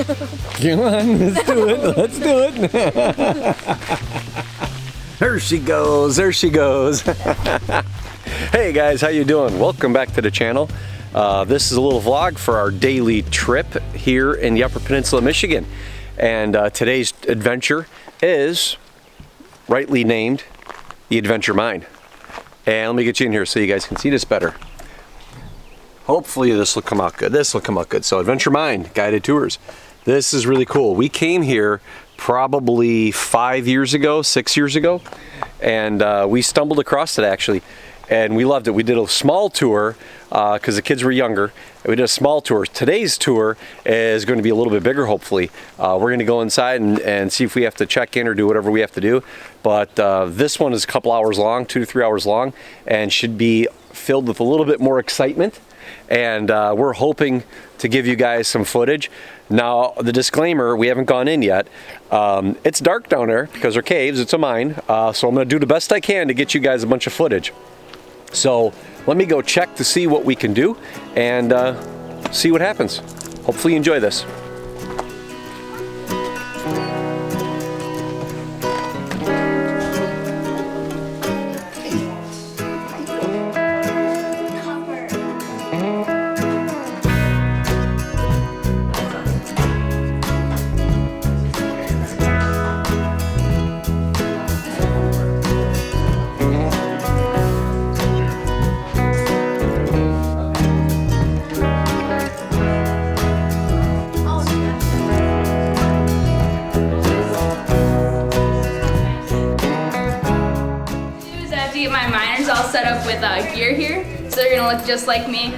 Come on, let's do it. Let's do it. There she goes. There she goes. Hey guys, how you doing? Welcome back to the channel. This is a little vlog for our daily trip here in the Upper Peninsula, Michigan. And today's adventure is rightly named the Adventure Mine. And let me get you in here so you guys can see this better. Hopefully this will come out good. This will come out good. So Adventure Mine, guided tours. This is really cool. We came here probably 5 years ago, 6 years ago, and we stumbled across it actually, and we loved it. We did a small tour because the kids were younger. We did a small tour. Today's tour is going to be a little bit bigger, hopefully. We're going to go inside and see if we have to check in or do whatever we have to do. But this one is a couple hours long, 2 to 3 hours long, and should be filled with a little bit more excitement. And we're hoping to give you guys some footage. Now, the disclaimer, we haven't gone in yet. It's dark down there because they're caves, it's a mine. So I'm gonna do the best I can to get you guys a bunch of footage. So let me go check to see what we can do and see what happens. Hopefully you enjoy this. All set up with gear here, so they're gonna look just like me.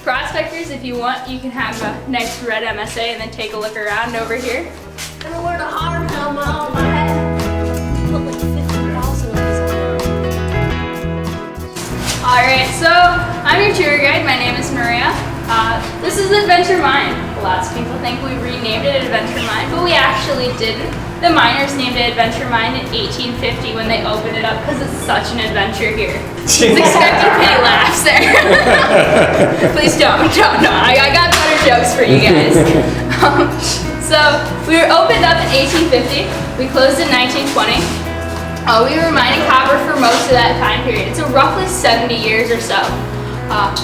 Prospectors, if you want, you can have a nice red MSA and then take a look around over here. I'm gonna wear the hard helmet on my head. Put like 50,000 of these on. Alright, so I'm your tour guide. My name is Maria. This is Adventure Mine. Lots of people think we renamed it Adventure Mine, but we actually didn't. The miners named it Adventure Mine in 1850 when they opened it up because it's such an adventure here. She's expecting pity laughs there. Please don't. No, I got better jokes for you guys. So we were opened up in 1850. We closed in 1920. We were mining copper for most of that time period. So roughly 70 years or so.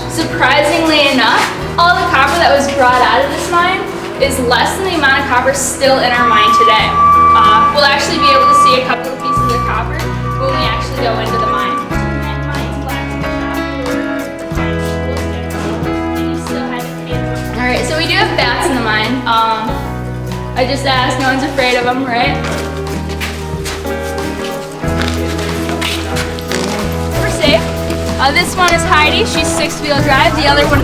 Surprisingly enough, all the copper that was brought out of this mine is less than the amount of copper still in our mine today. We'll actually be able to see a couple of pieces of copper when we actually go into the mine. Alright, so we do have bats in the mine. I just asked, no one's afraid of them, right? We're safe. This one is Heidi, she's 6-wheel drive. The other one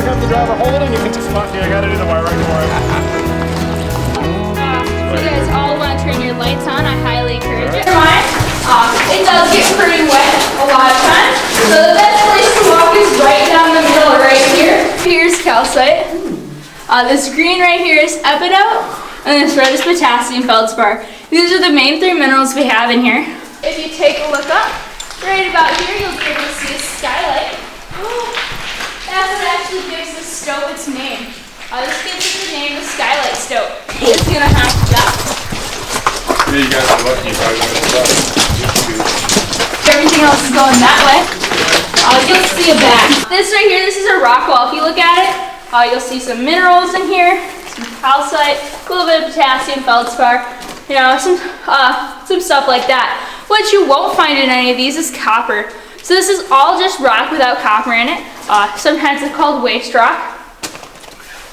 have the driver hold it and you can just fuck me. I gotta do the wiring for it. If you guys all want to turn your lights on, I highly encourage it. It does get pretty wet a lot of times. So the best place to walk is right down the middle right here. Here's calcite. This green right here is epidote, and this red is potassium feldspar. These are the main 3 minerals we have in here. If you take a look up, right about here, you'll be able to see a skylight. That's what actually gives this stope its name. This gives it the name of Skylight Stope. It's gonna have to jump. Yeah, you guys are lucky. Everything else is going that way. You'll see a back. This right here, this is a rock wall. If you look at it, you'll see some minerals in here, some calcite, a little bit of potassium feldspar, you know, some stuff like that. What you won't find in any of these is copper. So this is all just rock without copper in it. Sometimes it's called waste rock.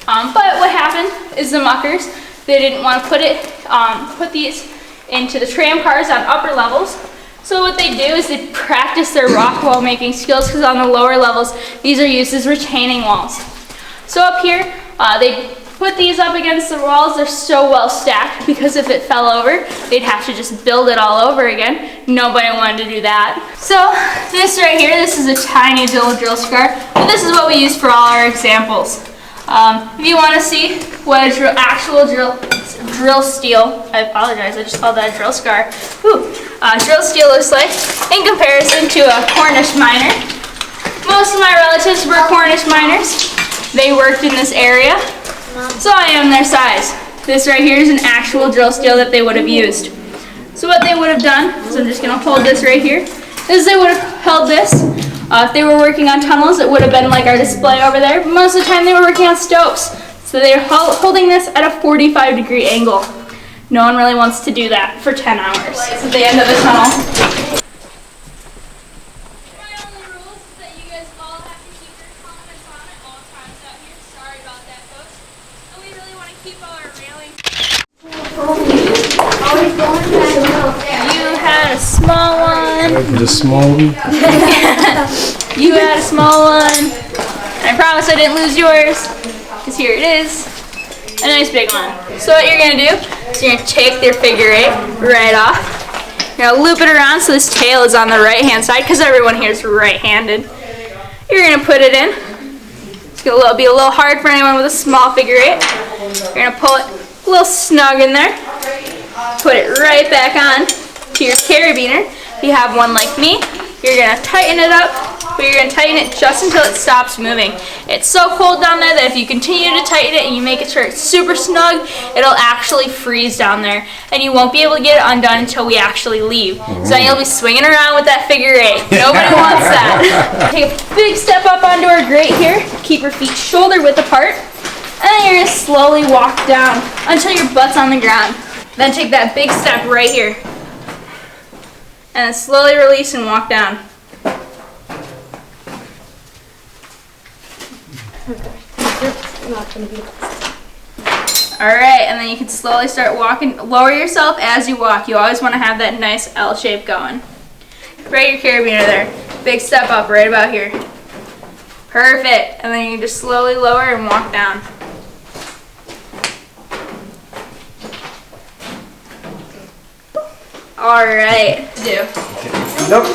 But what happened is the muckers, they didn't want to put these into the tram cars on upper levels. So what they do is they practice their rock wall making skills, because on the lower levels, these are used as retaining walls. So up here, they put these up against the walls. They're so well stacked because if it fell over, they'd have to just build it all over again. Nobody wanted to do that. So this right here, this is a tiny little drill scar, but this is what we use for all our examples. If you want to see what an actual drill drill steel, I apologize, I just called that a drill scar. Drill steel looks like in comparison to a Cornish miner. Most of my relatives were Cornish miners. They worked in this area, so I am their size. This right here is an actual drill steel that they would have used. So what they would have done, so I'm just going to hold this right here, is they would have held this. If they were working on tunnels, it would have been like our display over there. But most of the time they were working on stopes. So they're holding this at a 45-degree angle. No one really wants to do that for 10 hours. It's at the end of the tunnel. My only rule is that you guys all have to keep your helmets on at all times out here. Sorry about that, folks. And we really want to keep all our railing. You had a small one. Just small. You had a small one. I promise I didn't lose yours. Because here it is. A nice big one. So what you're going to do is you're going to take your figure eight right off. You're going to loop it around so this tail is on the right hand side because everyone here is right-handed. You're going to put it in. It's going to be a little hard for anyone with a small figure eight. You're going to pull it a little snug in there. Put it right back on to your carabiner. If you have one like me, you're going to tighten it up, but you're going to tighten it just until it stops moving. It's so cold down there that if you continue to tighten it and you make it sure it's super snug, it'll actually freeze down there, and you won't be able to get it undone until we actually leave. So then you'll be swinging around with that figure eight. Nobody wants that. Take a big step up onto our grate here. Keep your feet shoulder width apart, and then you're going to slowly walk down until your butt's on the ground. Then take that big step right here. And then slowly release and walk down. Alright, and then you can slowly start walking. Lower yourself as you walk. You always want to have that nice L shape going. Right your carabiner there. Big step up right about here. Perfect. And then you can just slowly lower and walk down. Alright. Do. Nope.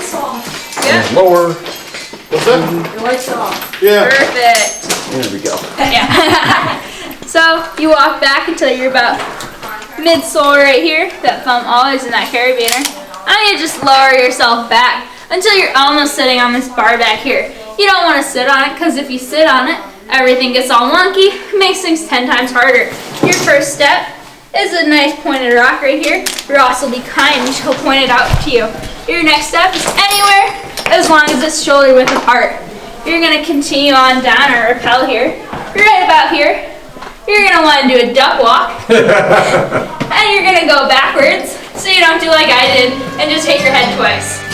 Good? Lower. What's that? Your lights off. Yeah. Perfect. There we go. Yeah. So you walk back until you're about midsole right here. That thumb always in that carabiner. And you just lower yourself back until you're almost sitting on this bar back here. You don't want to sit on it because if you sit on it, everything gets all wonky. It makes things 10 times harder. Your first step is a nice pointed rock right here. Ross will be kind and she'll point it out to you. Your next step is anywhere as long as it's shoulder width apart. You're going to continue on down or rappel here. Right about here. You're going to want to do a duck walk. And you're going to go backwards so you don't do like I did and just hit your head twice.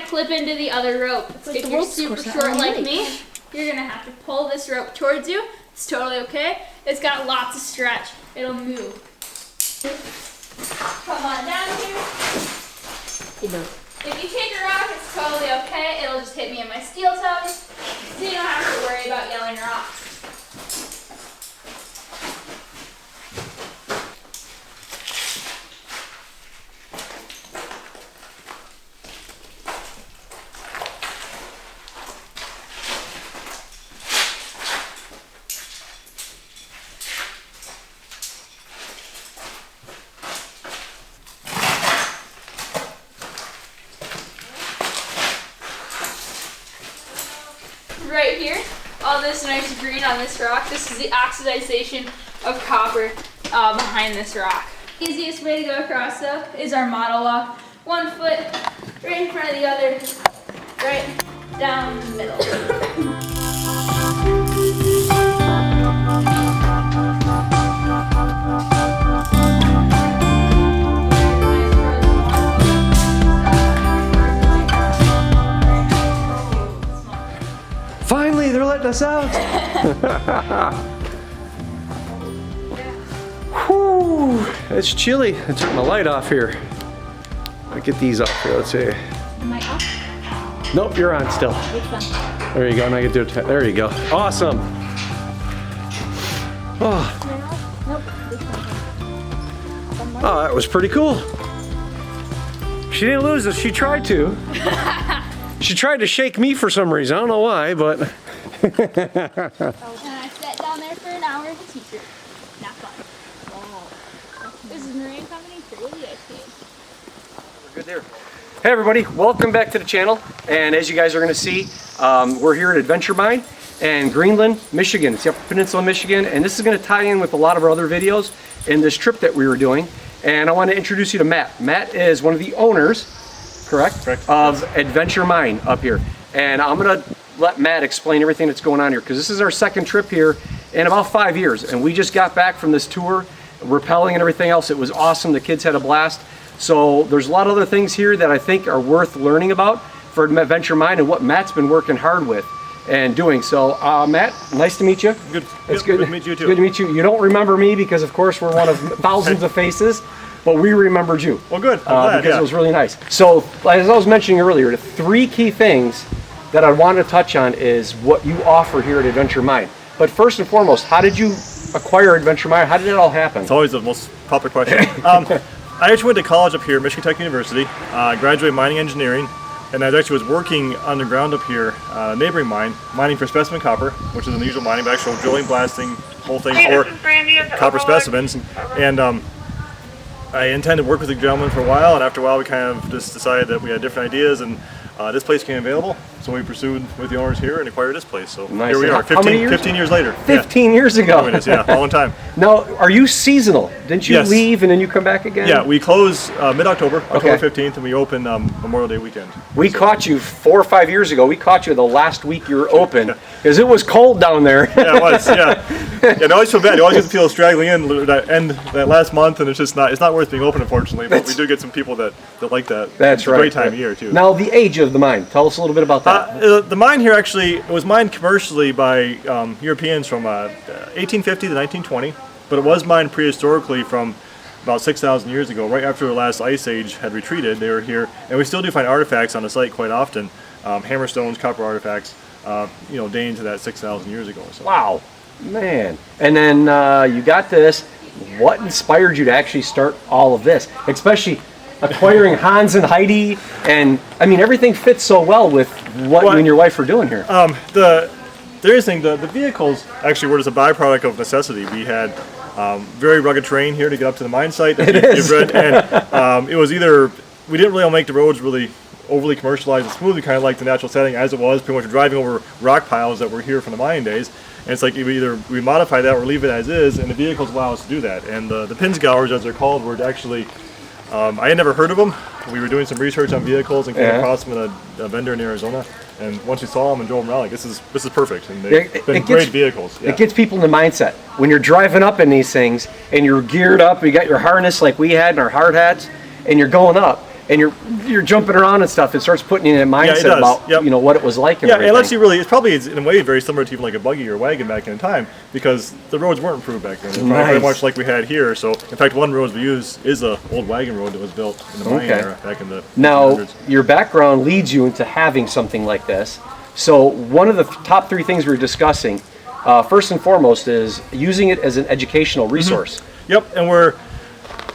Clip into the other rope. If you're super short like me, you're gonna have to pull this rope towards you. It's totally okay. It's got lots of stretch. It'll move. Come on down here. If you take a rock, it's totally okay. It'll just hit me in my steel toes, so you don't have to worry about yelling rocks. Right here, all this nice green on this rock, this is the oxidization of copper behind this rock. Easiest way to go across though is our model walk. 1 foot right in front of the other, right down the middle. Finally, they're letting us out. Whew, it's chilly. I took my light off here. I'll get these off here. Let's see. Am I off? Nope, you're on still. Which one? There you go. Now I can do it. There you go. Awesome. Oh, Nope. This one. oh, that was pretty cool. She didn't lose it. She tried to. She tried to shake me for some reason. I don't know why, but. And I sat down there for an hour to teach her. Not fun. Wow. This is Marine Company Crazy Ice Cream. We're good there. Hey everybody, welcome back to the channel. And as you guys are going to see, we're here at Adventure Mine in Greenland, Michigan. It's the Upper Peninsula, Michigan, and this is going to tie in with a lot of our other videos in this trip that we were doing. And I want to introduce you to Matt. Matt is one of the owners, correct? Correct. Of Adventure Mine up here. And I'm going to let Matt explain everything that's going on here, because this is our second trip here in about 5 years. And we just got back from this tour, rappelling and everything else. It was awesome. The kids had a blast. So there's a lot of other things here that I think are worth learning about for Adventure Mine and what Matt's been working hard with and doing. So Matt, nice to meet you. Good. It's Good to meet you too. Good to meet you. You don't remember me because of course we're one of thousands of faces, but we remembered you. Well, good. I'm glad, because yeah. it was really nice. So as I was mentioning earlier, the 3 key things that I wanted to touch on is what you offer here at Adventure Mine. But first and foremost, how did you acquire Adventure Mine? How did it all happen? It's always the most popular question. I actually went to college up here, Michigan Tech University. Graduated mining engineering, and I actually was working underground up here, neighboring mine, mining for specimen copper, which is unusual mining, but actual drilling, blasting, whole thing for copper specimens. And I intended to work with the gentleman for a while, and after a while we kind of just decided that we had different ideas, and this place came available, so we pursued with the owners here and acquired this place. So Nice. here we are, How many years? 15 years later. 15 years ago. Yeah, yeah, a long time. Now, are you seasonal? Didn't you Yes. leave and then you come back again? Yeah, we close mid-October, Okay. October 15th, and we open Memorial Day weekend. We caught you 4 or 5 years ago. We caught you the last week you were open because it was cold down there. Yeah, it was. Yeah, yeah. I always feel bad. You always get the people straggling in that last month, and it's just not worth being open, unfortunately. But we do get some people that like that. That's it's a right. great time of year too. Now, the age of the mine. Tell us a little bit about that. The mine here actually it was mined commercially by Europeans from 1850 to 1920, but it was mined prehistorically from about 6,000 years ago, right after the last ice age had retreated. They were here, and we still do find artifacts on the site quite often, hammerstones, copper artifacts, dating to that 6,000 years ago. So. Wow, man. And then you got this. What inspired you to actually start all of this? Especially acquiring Hans and Heidi, and I mean everything fits so well with what you and your wife are doing here. The interesting thing, the vehicles actually were just a byproduct of necessity. We had very rugged terrain here to get up to the mine site. You've read, and it was either we didn't really make the roads really overly commercialized and smooth. We kind of liked the natural setting as it was. Pretty much driving over rock piles that were here from the mining days. And it's like we modify that or leave it as is, and the vehicles allow us to do that. And the Pinsgauers, as they're called, were actually I had never heard of them. We were doing some research on vehicles and came across them at a vendor in Arizona. And once we saw them and drove them around, like this is perfect. And they've been great vehicles. Yeah. It gets people in the mindset. When you're driving up in these things and you're geared up, you got your harness like we had and our hard hats, and you're going up and you're jumping around and stuff, it starts putting you in a mindset about what it was like. And it lets you really. It's probably in a way very similar to even like a buggy or a wagon back in time because the roads weren't improved back then. They're very much like we had here. So in fact, one road we use is a old wagon road that was built in the mining era back in the 1800s. Your background leads you into having something like this. So one of the top 3 things we were discussing, first and foremost, is using it as an educational resource. Mm-hmm. Yep, and we're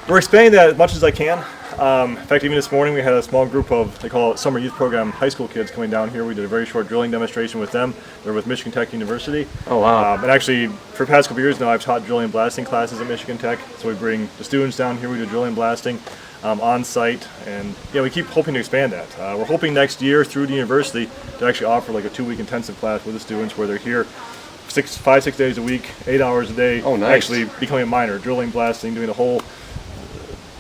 expanding that as much as I can. In fact, even this morning we had a small group of, they call it Summer Youth Program high school kids coming down here. We did a very short drilling demonstration with them. They're with Michigan Tech University. Oh, wow. And actually, for the past couple years now, I've taught drilling and blasting classes at Michigan Tech. So we bring the students down here, we do drilling and blasting on site. And we keep hoping to expand that. We're hoping next year through the university to actually offer like a 2-week intensive class with the students where they're here 5, 6 days a week, 8 hours a day. Oh, nice. Actually becoming a miner, drilling, blasting, doing the whole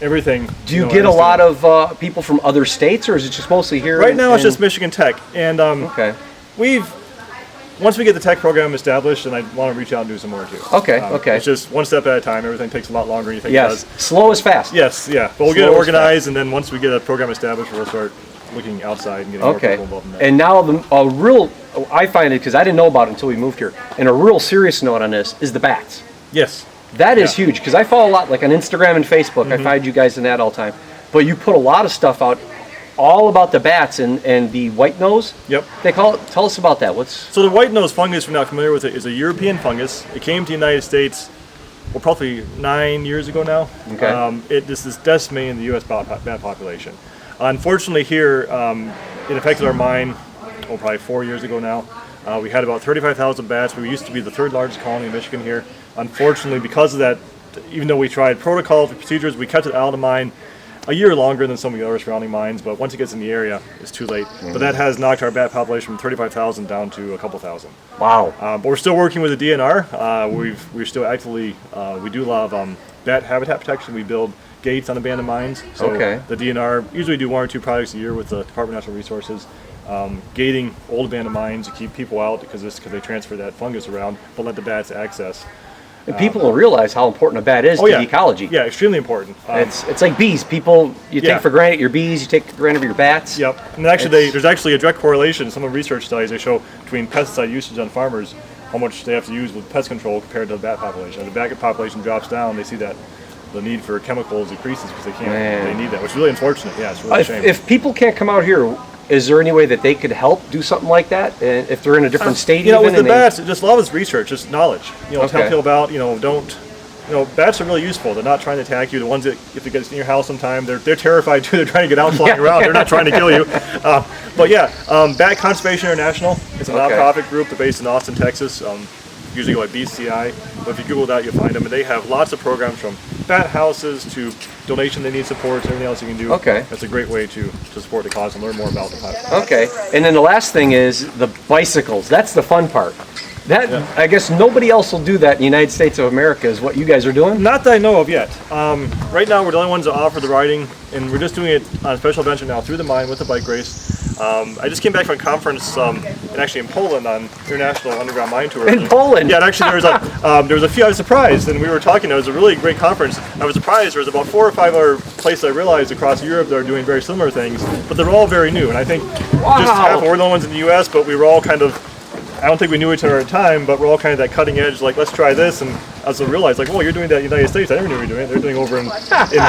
everything. Do you get a lot of people from other states, or is it just mostly here? Right now, it's just Michigan Tech, and once we get the tech program established, and I want to reach out and do some more too. Okay. It's just one step at a time. Everything takes a lot longer than you think it does. Slow is fast. Yes, yeah. But we'll get it organized, and then once we get a program established, we'll start looking outside and getting more people involved in that. And now I find it, because I didn't know about it until we moved here, and a real serious note on this is the bats. Yes. That is huge, because I follow a lot, like on Instagram and Facebook. I find you guys in that all the time. But you put a lot of stuff out, all about the bats and the white nose. Yep. They call it. Tell us about that. So the white nose fungus, if you're not familiar with it, is a European fungus. It came to the United States, well, probably 9 years ago now. Okay. This is decimating the U.S. bat population. Unfortunately, here it affected our mine. Probably 4 years ago now. We had about 35,000 bats. We used to be the third largest colony in Michigan here. Unfortunately, because of that, even though we tried protocols and procedures, we kept it out of the mine a year longer than some of the other surrounding mines, but once it gets in the area, it's too late. But that has knocked our bat population from 35,000 down to a couple thousand. Wow. But we're still working with the DNR. We're still actively, we do a lot of bat habitat protection. We build gates on abandoned mines. So the DNR usually do 1 or 2 projects a year with the Department of Natural Resources. Gating old abandoned mines to keep people out because they transfer that fungus around, but let the bats access. And people don't realize how important a bat is to the ecology. Yeah, extremely important. It's like bees. People, you take for granted your bees, you take for granted your bats. Yep. And actually, there's actually a direct correlation. Some of the research studies they show between pesticide usage on farmers, how much they have to use with pest control compared to the bat population. If the bat population drops down, they see that the need for chemicals decreases because they need that, which is really unfortunate. Yeah, it's really a shame. If people can't come out here, is there any way that they could help do something like that? And if they're in a different state, with the bats, just a lot of it's research, just knowledge. Tell people about, bats are really useful. They're not trying to attack you. The ones that, if it gets in your house sometime, they're terrified too. They're trying to get out flying around. They're not trying to kill you. Bat Conservation International. It's a nonprofit group. They're based in Austin, Texas. Usually go by BCI, but if you Google that, you'll find them. And they have lots of programs from bat houses to donation they need support to everything else you can do. Okay. That's a great way to support the cause and learn more about the cause. Okay. And then the last thing is the bicycles. That's the fun part. I guess nobody else will do that in the United States of America, is what you guys are doing? Not that I know of yet. Right now, we're the only ones that offer the riding, and we're just doing it on a special adventure now through the mine with the bike race. I just came back from a conference in Poland on International Underground Mine Tour. In Poland? Yeah, and actually there was a few. I was surprised, and we were talking. It was a really great conference. I was surprised. There was about 4 or 5 other places I realized across Europe that are doing very similar things, but they're all very new. And I think just half, we're the only ones in the U.S., but we were all kind of. I don't think we knew each other at the time, but we're all kind of that cutting edge, like, let's try this. And I also realized, like, you're doing that in the United States. I never knew you were doing it. They're doing it over in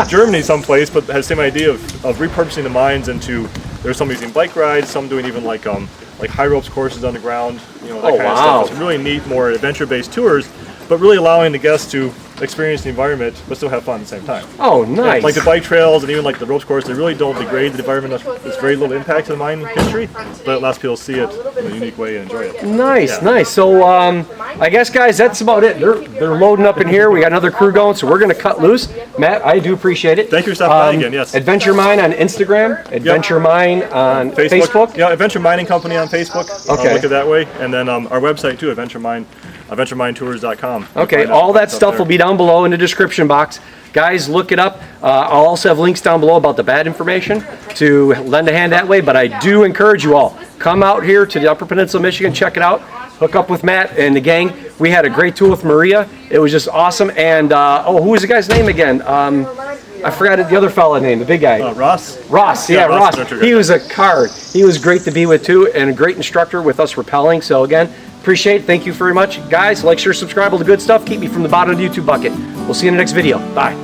Germany someplace, but has the same idea of repurposing the mines into, there's some using bike rides, some doing even like high ropes courses on the ground, that kind of stuff. It's really neat, more adventure-based tours, but really allowing the guests to experience the environment but still have fun at the same time. Oh, nice. Like the bike trails and even like the ropes course, they really don't degrade the environment. There's very little impact to the mine history, but it allows people to see it in a unique way and enjoy it. Nice. So I guess, guys, that's about it. They're loading up in here. We got another crew going, so we're going to cut loose. Matt, I do appreciate it. Thank you for stopping by again, yes. Adventure Mine on Instagram, Adventure Mine on Facebook. Yeah, Adventure Mining Company on Facebook. Okay. Look at that way. And then our website too, AdventureMineTours.com. Okay, all that stuff will be down below in the description box. Guys, look it up. I'll also have links down below about the bat information to lend a hand that way, but I do encourage you all, come out here to the Upper Peninsula, Michigan, check it out, hook up with Matt and the gang. We had a great tour with Maria. It was just awesome. And, who was the guy's name again? I forgot the other fella name, the big guy. Ross. Ross. He was a card. He was great to be with too, and a great instructor with us rappelling. So again, appreciate it. Thank you very much. Guys, like, share, subscribe, all the good stuff. Keep me from the bottom of the YouTube bucket. We'll see you in the next video. Bye.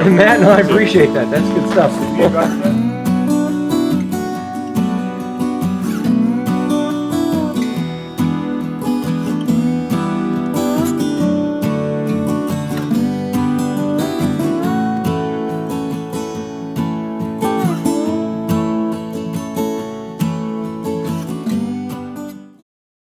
Matt, no, I appreciate that. That's good stuff.